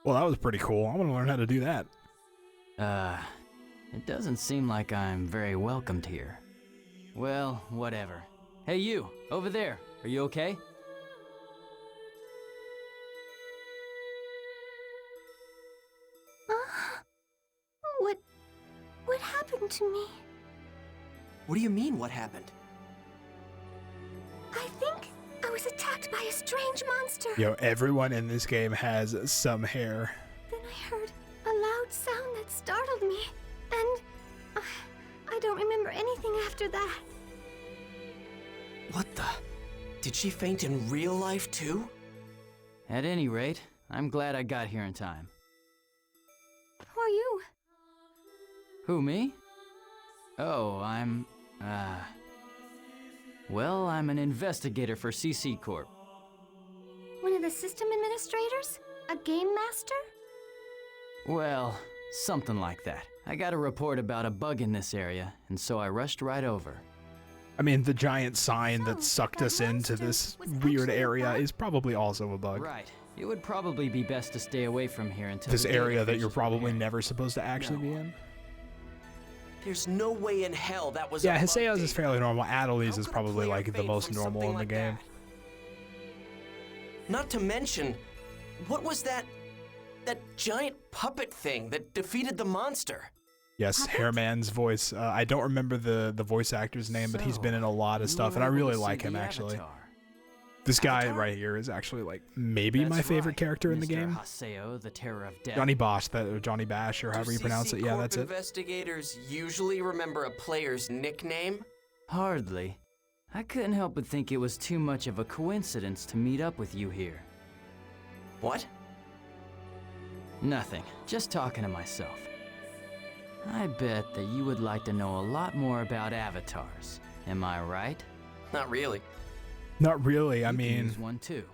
Well, that was pretty cool. I want to learn how to do that. It doesn't seem like I'm very welcomed here. Well, whatever. Hey you, over there, are you okay? What happened to me? What do you mean, what happened? I think I was attacked by a strange monster. Yo, everyone in this game has some hair. Then I heard a loud sound that startled me, and I don't remember anything after that. What the? Did she faint in real life too? At any rate, I'm glad I got here in time. Who are you? Who, me? Oh, well, I'm an investigator for CC Corp. One of the system administrators? A game master? Well, something like that. I got a report about a bug in this area, and so I rushed right over. I mean, the giant sign that sucked us into this weird area is probably also a bug. Right. It would probably be best to stay away from here until this area that you're probably never supposed to actually be in. There's no way in hell that was. Yeah, Haseo's is fairly normal. Adelie's is probably like the most normal in the game. Not to mention, what was that giant puppet thing that defeated the monster? Yes, Hairman's voice. I don't remember the voice actor's name, but he's been in a lot of stuff, and I really like him, actually. This guy right here is actually, like, maybe my favorite character in the game. Haseo, the terror of death. Johnny Bosch, or Johnny Bash, or however you pronounce it. Yeah, that's it. Investigators usually remember a player's nickname? Hardly. I couldn't help but think it was too much of a coincidence to meet up with you here. What? Nothing. Just talking to myself. I bet that you would like to know a lot more about avatars. Am I right? Not really. Not really. I mean, one too.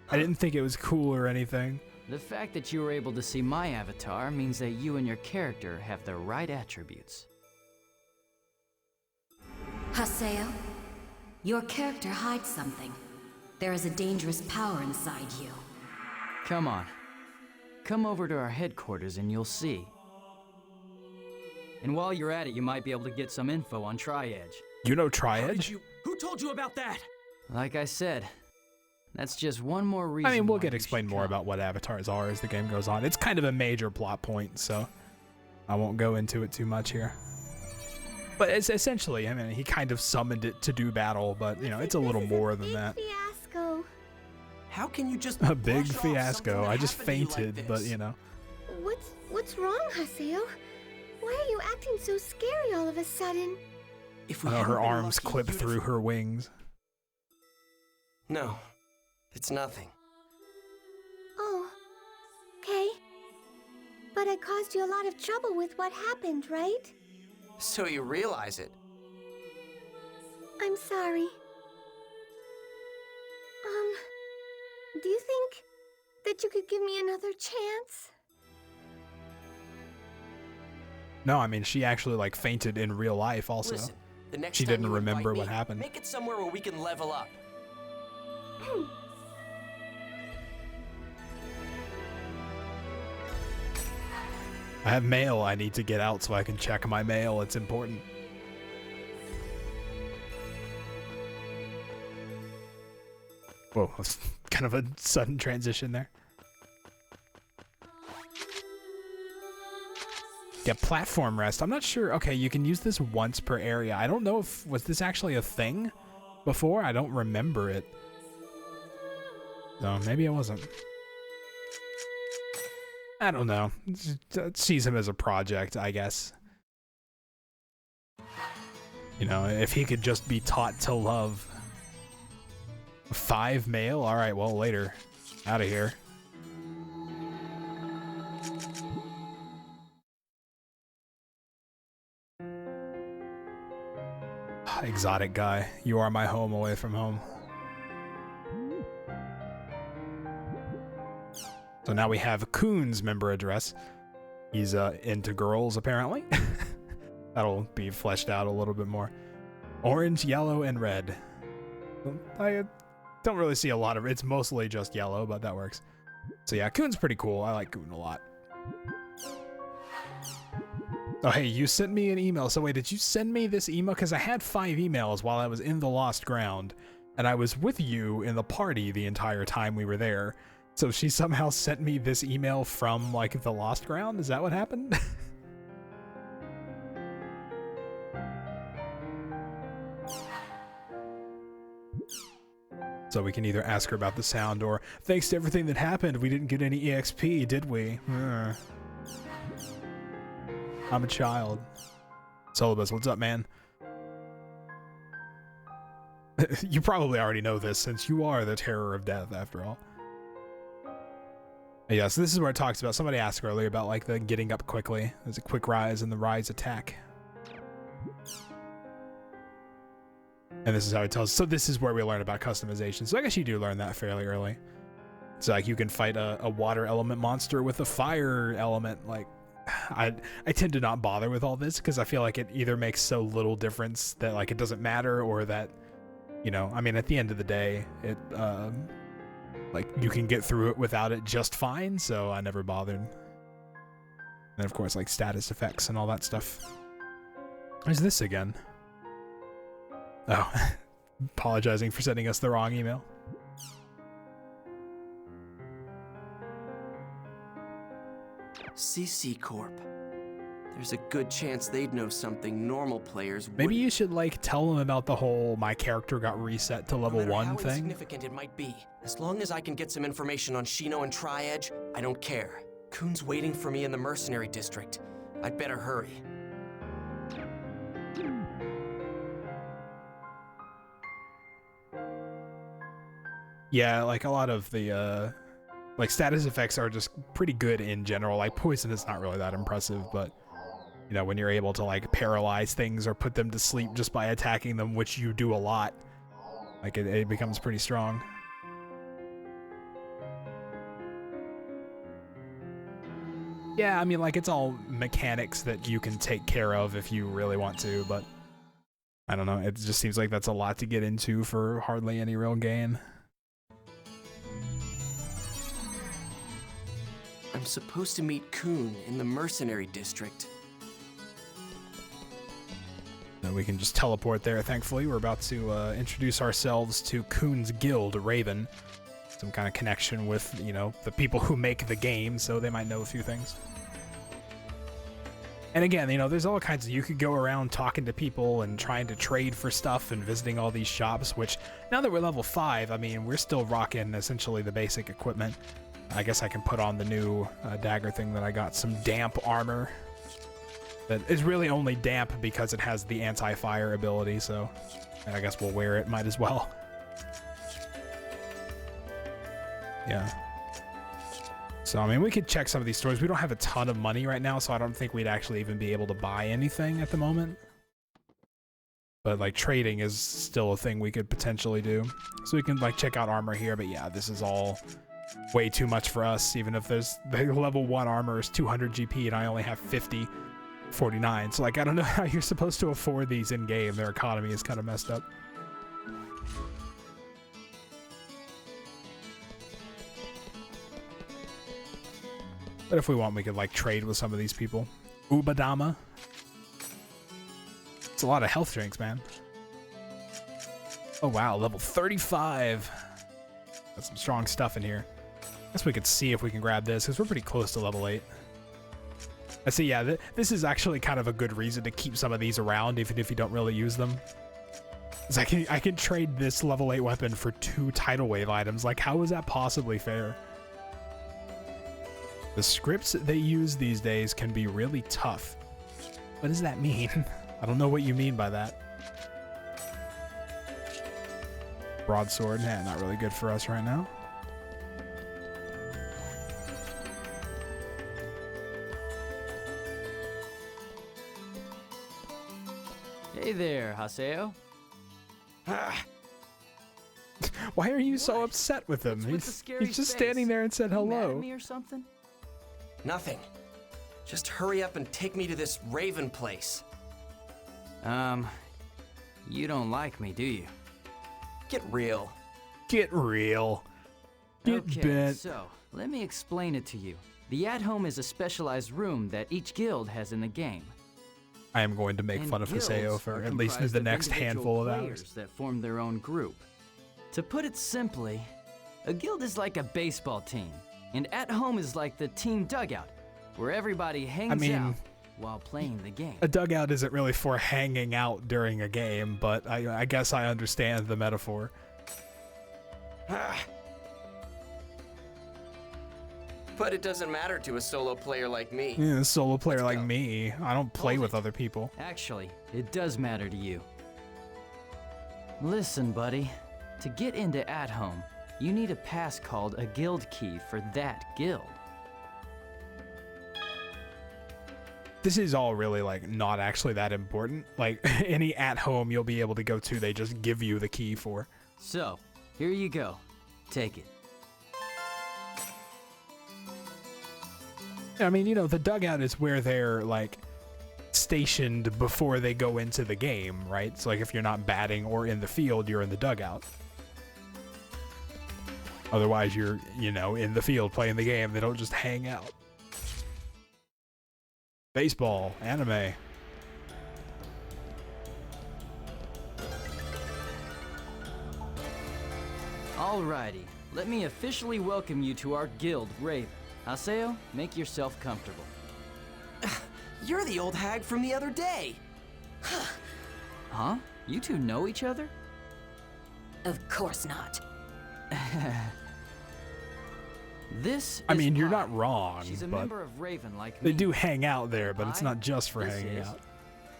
I didn't think it was cool or anything. The fact that you were able to see my avatar means that you and your character have the right attributes. Haseo, your character hides something. There is a dangerous power inside you. Come on. Come over to our headquarters and you'll see. And while you're at it, you might be able to get some info on Tri-Edge. You know Tri-Edge? Who told you about that? Like I said, that's just one more reason. I mean, we'll get explained more about what avatars are as the game goes on. It's kind of a major plot point, so I won't go into it too much here. But it's essentially, I mean, he kind of summoned it to do battle, but, you know, it's a little more than that. Fiasco. How can you just a big fiasco? I just fainted, like but, you know. What's wrong, Haseo? Why are you acting so scary all of a sudden? If we her arms clip through her wings. No, it's nothing. Oh, okay. But I caused you a lot of trouble with what happened, right? So you realize it. I'm sorry. Do you think that you could give me another chance? No, I mean, she actually, like, fainted in real life also. Listen, the next she time didn't you remember invite what me, happened. Make it somewhere where we can level up. I have mail I need to get out so I can check my mail. It's important. Whoa, that's kind of a sudden transition there. Yeah, platform rest. I'm not sure. Okay, you can use this once per area. I don't know if... Was this actually a thing before? I don't remember it. No, maybe it wasn't. I don't know. Sees him as a project, I guess. You know, if he could just be taught to love. 5 mail? Alright, well, later. Out of here. Exotic guy. You are my home away from home. So now we have Coons' member address. He's into girls, apparently. That'll be fleshed out a little bit more. Orange, yellow, and red. I don't really see a lot of it. It's mostly just yellow, but that works. So yeah, Coon's pretty cool. I like Coon a lot. Oh, hey, you sent me an email. So wait, did you send me this email? Because I had 5 emails while I was in the Lost Ground, and I was with you in the party the entire time we were there. So she somehow sent me this email from, like, the Lost Ground? Is that what happened? So we can either ask her about the sound, or thanks to everything that happened, we didn't get any EXP, did we? I'm a child. Solibus, what's up, man? You probably already know this, since you are the terror of death, after all. Yeah, so this is where it talks about, somebody asked earlier about, like, the getting up quickly. There's a quick rise and the rise attack. And this is how it tells. So this is where we learn about customization. So I guess you do learn that fairly early. It's like you can fight a water element monster with a fire element. Like, I tend to not bother with all this because I feel like it either makes so little difference that, like, it doesn't matter, or that, you know, I mean, at the end of the day, it like, you can get through it without it just fine. So I never bothered. And of course, like, status effects and all that stuff. Where's this again? Oh, apologizing for sending us the wrong email. CC Corp. There's a good chance they'd know something normal players Maybe wouldn't. you should, like, tell them about the whole my character got reset to level No matter 1 how thing. insignificant it might be, as long as I can get some information on Shino and Tri-Edge, I don't care. Coon's waiting for me in the mercenary district. I'd better hurry. Yeah, like, a lot of the like, status effects are just pretty good in general. Like, poison is not really that impressive, but you know, when you're able to, like, paralyze things or put them to sleep just by attacking them, which you do a lot, like, it becomes pretty strong. Yeah, I mean, like, it's all mechanics that you can take care of if you really want to, but I don't know, it just seems like that's a lot to get into for hardly any real gain. I'm supposed to meet Coon in the mercenary district. And we can just teleport there, thankfully. We're about to introduce ourselves to Coon's guild, Raven. Some kind of connection with, you know, the people who make the game, so they might know a few things. And again, you know, there's all kinds of, you could go around talking to people and trying to trade for stuff and visiting all these shops, which, now that we're level 5, I mean, we're still rocking essentially the basic equipment. I guess I can put on the new dagger thing that I got, some damp armor. That is really only damp because it has the anti-fire ability, so I guess we'll wear it, might as well. Yeah. So, I mean, we could check some of these stores. We don't have a ton of money right now, so I don't think we'd actually even be able to buy anything at the moment. But, like, trading is still a thing we could potentially do. So we can, like, check out armor here, but yeah, this is all way too much for us, even if there's the level 1 armor is 200 GP and I only have 49. So, like, I don't know how you're supposed to afford these in game. Their economy is kind of messed up. But if we want, we could, like, trade with some of these people. Ubadama. It's a lot of health drinks, man. Oh wow, level 35. Got some strong stuff in here. Guess we could see if we can grab this, because we're pretty close to level 8. I see, yeah, this is actually kind of a good reason to keep some of these around, even if you don't really use them. Because I can trade this level 8 weapon for 2 tidal wave items. Like, how is that possibly fair? The scripts they use these days can be really tough. What does that mean? I don't know what you mean by that. Broadsword, nah, not really good for us right now. Hey there, Haseo. Why are you so upset with him? He's just standing there and said You mad hello. at me or something? Nothing. Just hurry up and take me to this Raven place. You don't like me, do you? Get real. Get real. Get Okay, bent. so let me explain it to you. The at-home is a specialized room that each guild has in the game. I am going to make And fun of guilds Haseo are for at least comprised the of next handful individual of players hours. that form their own group. To put it simply, a guild is like a baseball team, and at-home is like the team dugout, where everybody hangs out while playing the game. A dugout isn't really for hanging out during a game, but I guess I understand the metaphor. But it doesn't matter to a solo player like me. Yeah, a solo player Let's like go. me, I don't play Hold with it. other people. Actually, it does matter to you. Listen, buddy. To get into at-home, you need a pass called a guild key for that guild. This is all really like not actually that important. Like any at home you'll be able to go to, they just give you the key for. So, here you go. Take it. I mean, you know, the dugout is where they're like stationed before they go into the game, right? So like if you're not batting or in the field, you're in the dugout. Otherwise you're, you know, in the field playing the game. They don't just hang out. Baseball, anime. Alrighty, let me officially welcome you to our guild, Raven. Haseo, make yourself comfortable. You're the old hag from the other day. Huh? You two know each other? Of course not. This I is mean, you're Pi. not wrong, She's a but member of Raven like me. they do hang out there, but it's Pi, not just for this hanging is- out.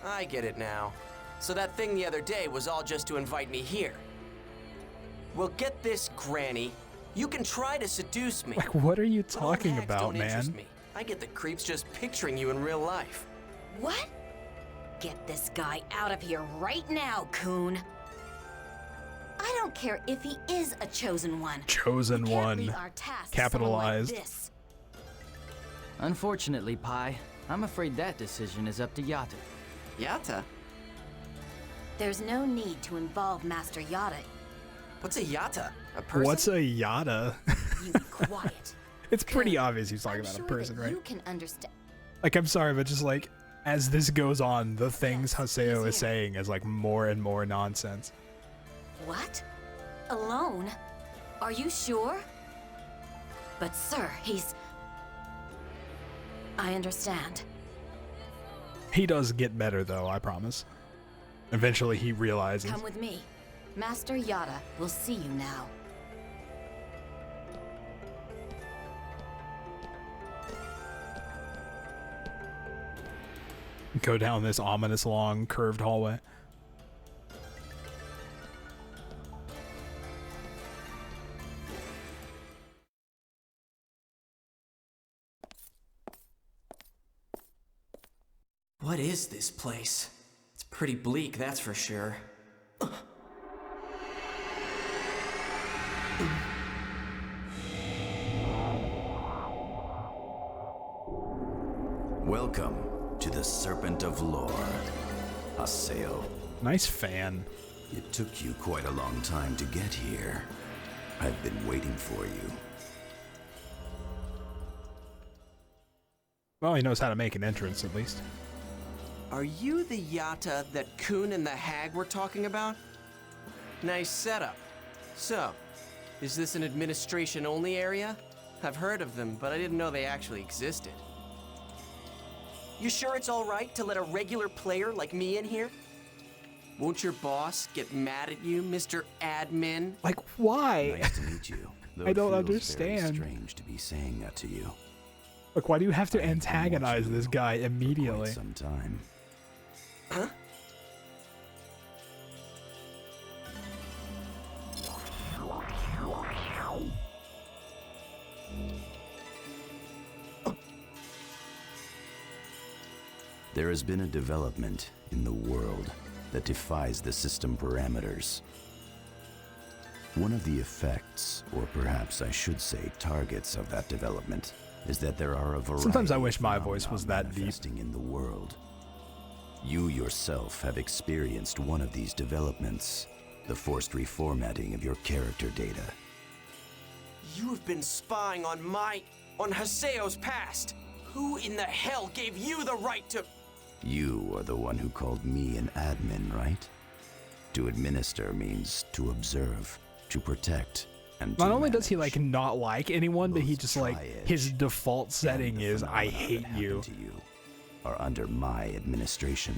I get it now. So that thing the other day was all just to invite me here. Well, get this, Granny. You can try to seduce me. Like, what are you but old talking hags about, don't interest man? me. I get the creeps just picturing you in real life. What? Get this guy out of here right now, Coon. I don't care if he is a chosen one. Chosen We can't one. leave our tasks Capitalized. to someone like this. Unfortunately, Pi, I'm afraid that decision is up to Yata. Yata? There's no need to involve Master Yata. What's a yata? A person? What's a yada? You be quiet. It's pretty Coon, obvious he's talking I'm about sure a person, that right? You can understand. Like, I'm sorry, but just like, as this goes on, the things Yes, Haseo he's is here. saying is like more and more nonsense. What? Alone? Are you sure? But sir, he's... I understand. He does get better, though, I promise. Eventually, he realizes. Come with me. Master Yata will see you now. Go down this ominous, long, curved hallway. What is this place? It's pretty bleak, that's for sure. Welcome to the Serpent of Lore, Assail. Nice fan. It took you quite a long time to get here. I've been waiting for you. Well, he knows how to make an entrance, at least. Are you the yata that Coon and the hag were talking about? Nice setup. So, is this an administration-only area? I've heard of them, but I didn't know they actually existed. You sure it's all right to let a regular player like me in here? Won't your boss get mad at you, Mr. Admin? Like, why? Nice to meet you. Though I it don't feels understand. Very strange to be saying that to you. Like, why do you have to I've been antagonize watching this you guy for immediately? quite some time. Huh? There has been a development in the world that defies the system parameters. One of the effects, or perhaps I should say targets of that development, is that there are a variety Sometimes I of wish my voice phenomena was that deep. manifesting in the world. You yourself have experienced one of these developments, the forced reformatting of your character data. You've been spying on Haseo's past. Who in the hell gave you the right to... You are the one who called me an admin, right? To administer means to observe, to protect, and to Not only does he manage. like not like anyone, but he Both just like Tri-Edge his default and setting the is I phenomena hate that you. happened to you are under my administration.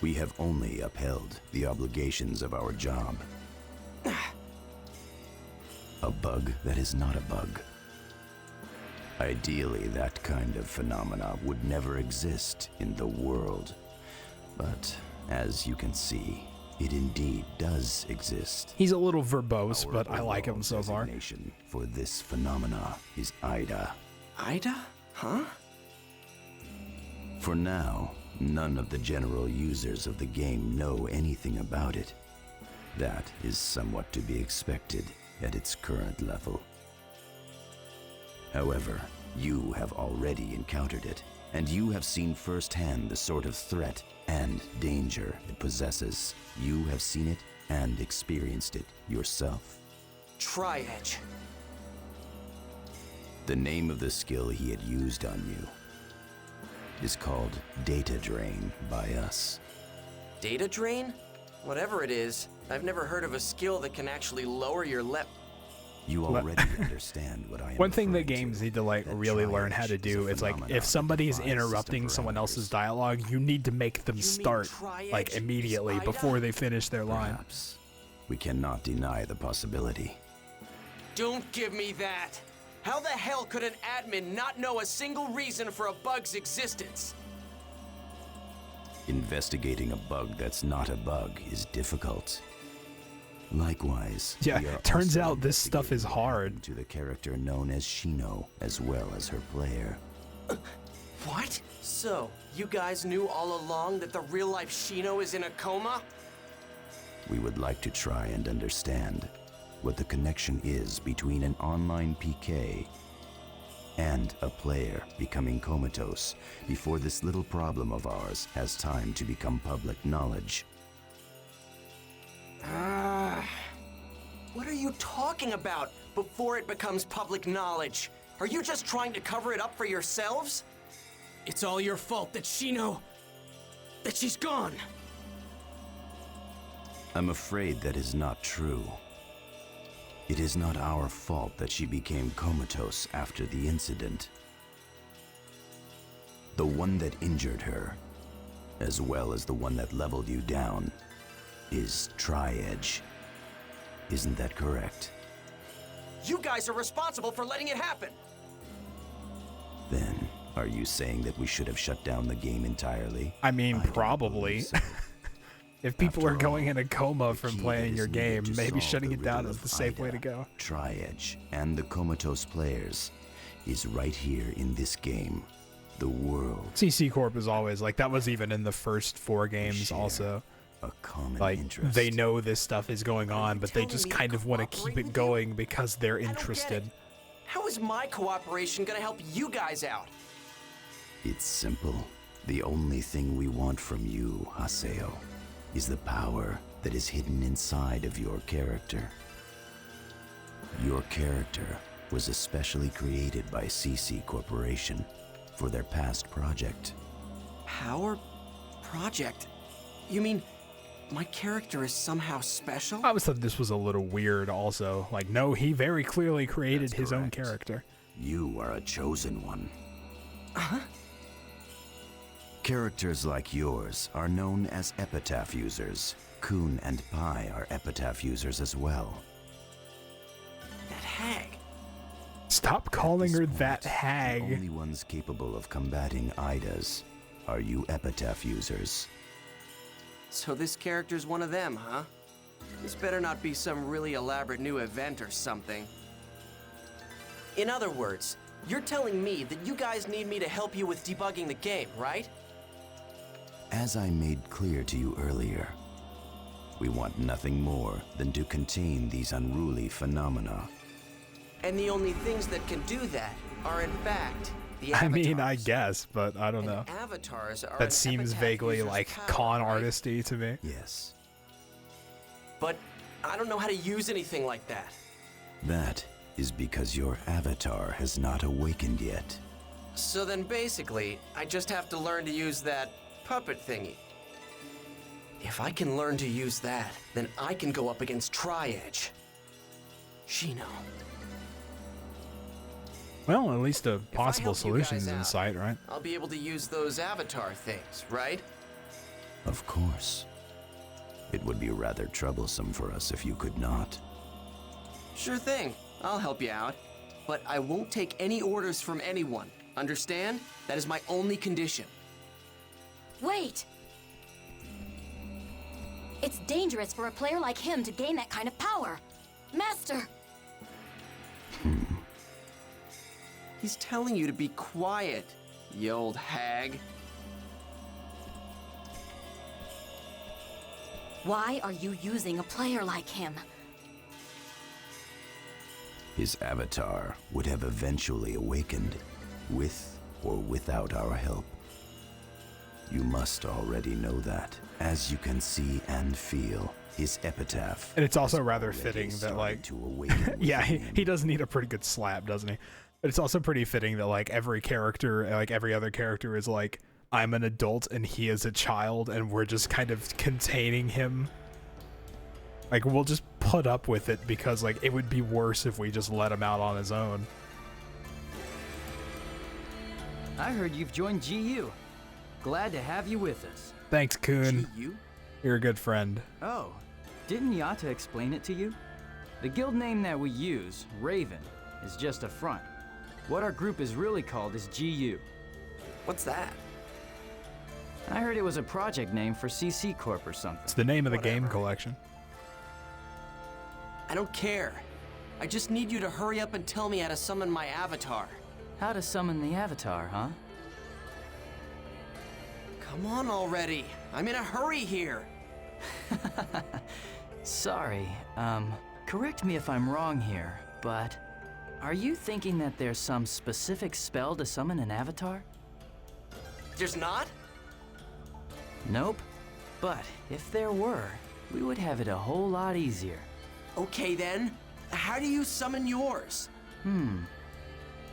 We have only upheld the obligations of our job. A bug that is not a bug. Ideally, that kind of phenomena would never exist in the world. But as you can see, it indeed does exist. He's a little verbose, Our but I like him overall so far. designation for this phenomena is Ida. Ida? Huh? For now, none of the general users of the game know anything about it. That is somewhat to be expected at its current level. However, you have already encountered it, and you have seen firsthand the sort of threat and danger it possesses. You have seen it and experienced it yourself. Tri-Edge. The name of the skill he had used on you is called Data Drain by us. Data drain? Whatever it is, I've never heard of a skill that can actually lower your You already understand what I am One thing that referring games to, need to like that really learn how to Tri-Edge is a do is like phenomena if somebody is that defies interrupting system someone else's parameters. dialogue, you need to make them mean start Tri-Edge like is immediately Ida? before they finish their line. Perhaps. We cannot deny the possibility. Don't give me that! How the hell could an admin not know a single reason for a bug's existence? Investigating a bug that's not a bug is difficult. Likewise, Yeah, we are turns also out this stuff is investigating what hard. happened to the character known as Shino, as well as her player. What? So, you guys knew all along that the real-life Shino is in a coma? We would like to try and understand what the connection is between an online PK and a player becoming comatose before this little problem of ours has time to become public knowledge. What are you talking about before it becomes public knowledge? Are you just trying to cover it up for yourselves? It's all your fault that that she's gone. I'm afraid that is not true. It is not our fault that she became comatose after the incident. The one that injured her, as well as the one that leveled you down, is Tri-Edge. Isn't that correct? You guys are responsible for letting it happen. Then, are you saying that we should have shut down the game entirely? I mean, don't probably. believe so. If people After are going all, in a coma the from key playing that your is game, needed to maybe solve shutting the it down riddle is of the safe way to Ida, go. Tri-Edge and the comatose players is right here in this game. The world. CC Corp is always like that. Was even in the first 4 games share also. A common Like interest. they know this stuff is going on, but they telling just me to kind of want to cooperate keep it with you? going because they're don't get interested. it. How is my cooperation gonna help you guys out? It's simple. The only thing we want from you, Haseo, is the power that is hidden inside of your character. Your character was especially created by CC Corporation for their past project. Power project? You mean my character is somehow special? I always thought this was a little weird also. Like, no, he very clearly created That's his own correct. character. You are a chosen one. Characters like yours are known as epitaph users. Coon and Pi are epitaph users as well. That hag. Stop At calling this her point, that The hag. only ones capable of combating Idas are you epitaph users. So this character's one of them, huh? This better not be some really elaborate new event or something. In other words, you're telling me that you guys need me to help you with debugging the game, right? As I made clear to you earlier, we want nothing more than to contain these unruly phenomena. And the only things that can do that are, in fact, the I avatars. mean, I guess, but I don't know. And avatars are an That seems epitaph vaguely user's like power, con right? artisty to me. Yes, But I don't know how to use anything like that. that is because your avatar has not awakened yet. So then basically, I just have to learn to use that puppet thingy. If I can learn to use that, then I can go up against Tri-Edge. Shino. Well, at least a If I possible help you solution guys is in out, sight, right? I'll be able to use those avatar things, right? Of course. It would be rather troublesome for us if you could not. Sure thing. I'll help you out. But I won't take any orders from anyone. Understand? That is my only condition. Wait! It's dangerous for a player like him to gain that kind of power. Master! He's telling you to be quiet, you old hag. Why are you using a player like him? His avatar would have eventually awakened, with or without our help. You must already know that. As you can see and feel, his epitaph. And it's also has rather already fitting that, started like, to awaken yeah, within him. he does need a pretty good slap, doesn't he? But it's also pretty fitting that, like, every character, like every other character is like, I'm an adult and he is a child, and we're just kind of containing him. Like, we'll just put up with it because, like, it would be worse if we just let him out on his own. I heard you've joined GU. Glad to have you with us. Thanks, Coon. You? You're a good friend. Oh, didn't Yata explain it to you? The guild name that we use, Raven, is just a front. What our group is really called is GU. What's that? I heard it was a project name for CC Corp or something. It's the name of the game Whatever. collection. I don't care. I just need you to hurry up and tell me how to summon my avatar. How to summon the avatar, huh? Come on already. I'm in a hurry here. Sorry, correct me if I'm wrong here, but are you thinking that there's some specific spell to summon an avatar? There's not? Nope. But if there were, we would have it a whole lot easier. Okay then. How do you summon yours?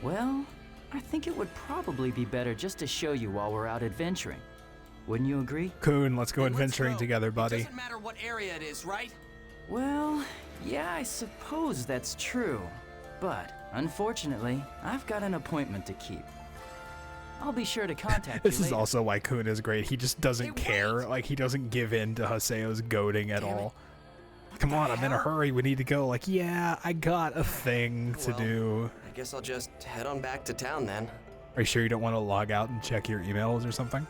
Well, I think it would probably be better just to show you while we're out adventuring. Wouldn't you agree? Coon, let's go Then let's adventuring go. together, buddy. It doesn't matter what area it is, right? Well, yeah, I suppose that's true. But, unfortunately, I've got an appointment to keep. I'll be sure to contact This you is later. also why Coon is great. He just doesn't Hey, care. wait! Like, he doesn't give in to Haseo's goading at Damn it. all. Come on, the I'm in a hell? hurry. We need to go. Like, yeah, I got a thing to Well, do. I guess I'll just head on back to town then. Are you sure you don't want to log out and check your emails or something?